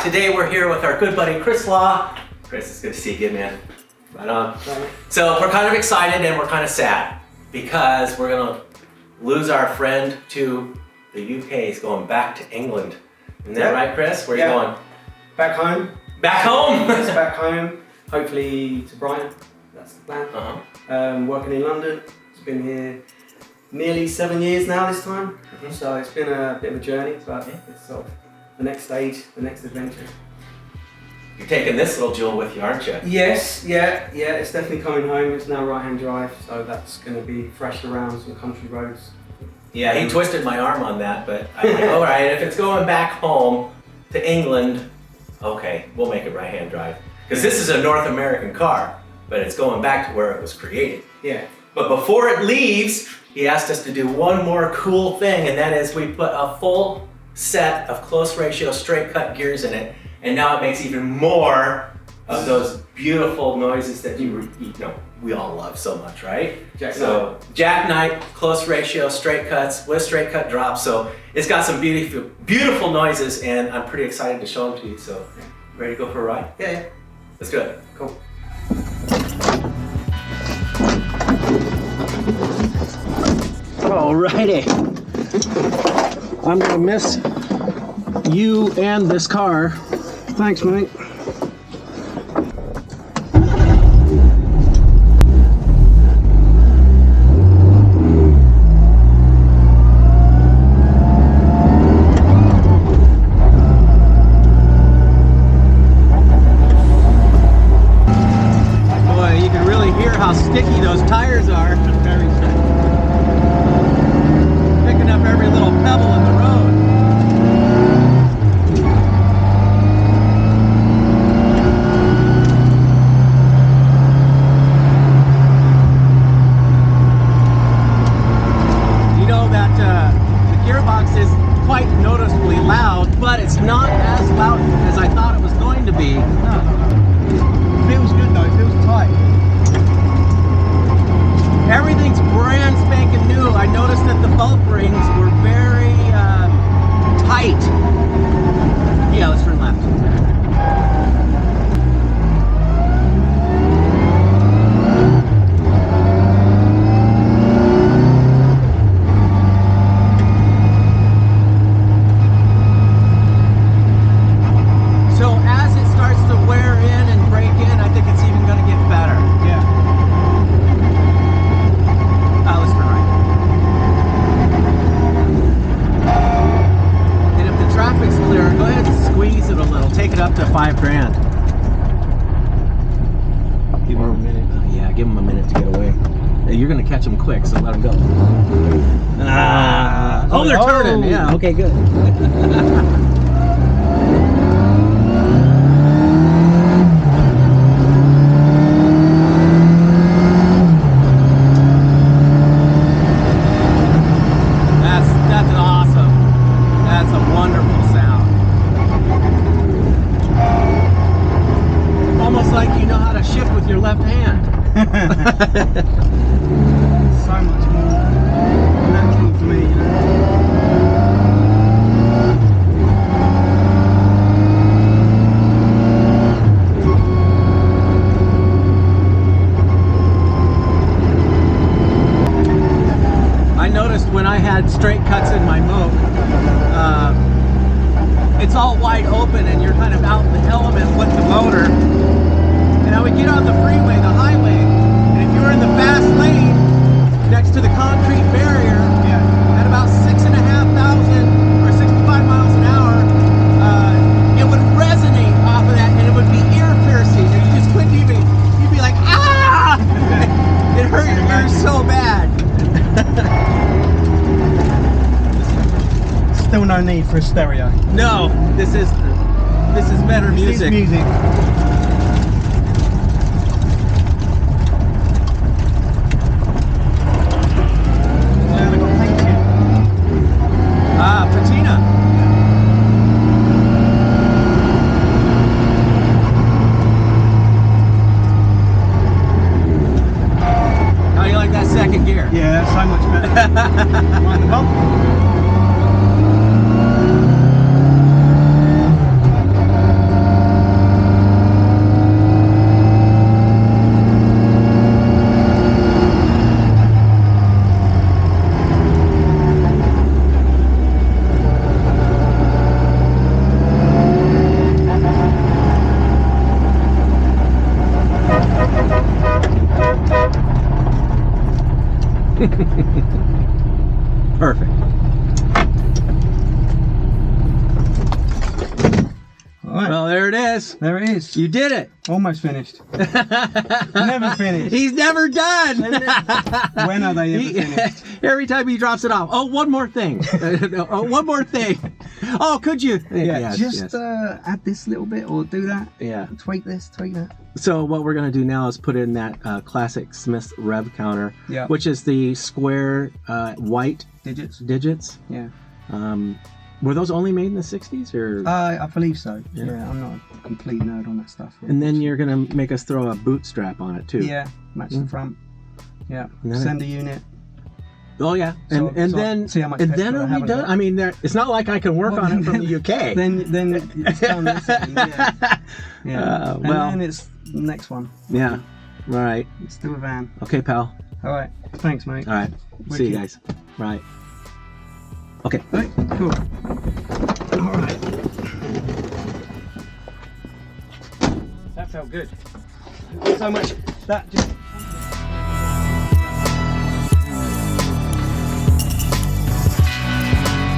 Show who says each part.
Speaker 1: Today we're here with our good buddy Chris Law. Chris, it's good to see you again, man. Right on. So we're kind of excited and we're kind of sad because we're gonna lose our friend to the UK. He's going back to England. Isn't that right, Chris? Where are you going?
Speaker 2: Back home.
Speaker 1: Back home?
Speaker 2: Yes, back home. Hopefully to Brighton. That's the plan. Working in London. It's been here nearly 7 years now this time. So it's been a bit of a journey, but it's sort of the next stage, the next adventure.
Speaker 1: You're taking this little jewel with you, aren't you?
Speaker 2: Yes, yeah, it's definitely coming home. It's now right-hand drive, so that's going to be thrashed around some country roads.
Speaker 1: Yeah, he twisted my arm on that, but I'm like, all right, if it's going back home to England, okay, we'll make it right-hand drive. Because this is a North American car, but it's going back to where it was created.
Speaker 2: Yeah.
Speaker 1: But before it leaves, he asked us to do one more cool thing, and that is we put a full set of close ratio straight cut gears in it, and now it makes even more of those beautiful noises that we all love so much, right? Jackknife, close ratio, straight cuts with straight cut drops. So it's got some beautiful noises, and I'm pretty excited to show them to you. So ready to go for a ride?
Speaker 2: Yeah.
Speaker 1: Let's do it.
Speaker 2: Cool.
Speaker 3: Alrighty. I'm gonna miss you and this car. Thanks, mate. Boy, you can really hear how sticky those tires are. Very sticky. Picking up every little pebble in the road. You know that the gearbox is quite noticeably loud, but it's not as loud as I thought it was going to be.
Speaker 4: It feels good though, it feels tight.
Speaker 3: Everything's brand spanking new. I noticed that the belt rings were very tight. Yeah, let's turn left. So as it starts to wear in and break in, I think it's even going to get better.
Speaker 4: Yeah.
Speaker 3: Let's turn right. And if the traffic's clear, go ahead and squeeze it a little. Take it up to $5 grand. Give them a minute. Yeah, give them a minute to get away. You're going to catch them quick, so let them go. Oh, they're turning. Yeah, okay, good. That's awesome. That's a wonderful sound. Almost like you know how to shift with your left hand.
Speaker 4: So much more natural for me, you know.
Speaker 3: I noticed when I had straight cuts in my moke, it's all wide open and you're kind of out in the element with the motor. And I would get on the freeway, the highway, and if you were in the fast lane next to the concrete barrier at about 6,500 or 65 miles an hour, it would resonate off of that and it would be ear piercing. And you just couldn't even, you'd be like, ah! It hurt your ears so bad.
Speaker 4: Still no need for a stereo.
Speaker 3: No, this is better music.
Speaker 4: This is music. Yeah, they got paint here.
Speaker 3: Patina. How do you like that second gear?
Speaker 4: Yeah, that's so much better. Mind the bump?
Speaker 3: Perfect.
Speaker 4: All right.
Speaker 3: Well, there it is.
Speaker 4: There it is.
Speaker 3: You did it.
Speaker 4: Almost finished. Never finished.
Speaker 3: He's never done.
Speaker 4: When are they ever finished?
Speaker 3: Every time he drops it off. Oh, one more thing. One more thing. Oh, could you?
Speaker 4: Yeah,
Speaker 3: Yes,
Speaker 4: just
Speaker 3: yes.
Speaker 4: add this little bit or do that.
Speaker 3: Yeah.
Speaker 4: Tweak this, tweak that.
Speaker 3: So what we're going to do now is put in that classic Smith's rev counter,
Speaker 4: Yeah.
Speaker 3: which is the square white digits.
Speaker 4: Yeah.
Speaker 3: Were those only made in the 60s? Or?
Speaker 4: I believe so.
Speaker 3: Yeah.
Speaker 4: Yeah, I'm not a complete nerd on that stuff.
Speaker 3: And then you're going to make us throw a boot strap on it too.
Speaker 4: Yeah, match the front. Yeah,
Speaker 3: And then
Speaker 4: sender unit.
Speaker 3: Oh yeah,
Speaker 4: So-
Speaker 3: and
Speaker 4: so
Speaker 3: then
Speaker 4: see how much
Speaker 3: and
Speaker 4: petrol
Speaker 3: then
Speaker 4: I
Speaker 3: are
Speaker 4: have
Speaker 3: we
Speaker 4: on
Speaker 3: done?
Speaker 4: it.
Speaker 3: I mean, it's not like I can work
Speaker 4: Well,
Speaker 3: on it from the UK.
Speaker 4: Then it's done. This end, yeah. Yeah.
Speaker 3: well-
Speaker 4: and then it's the next one.
Speaker 3: Yeah. All right.
Speaker 4: Let's do a van.
Speaker 3: Okay, pal.
Speaker 4: All right. Thanks, mate.
Speaker 3: All right. See you
Speaker 4: Wicked.
Speaker 3: guys. Right. Okay.
Speaker 4: Right, cool. All right. That felt good. So much. That just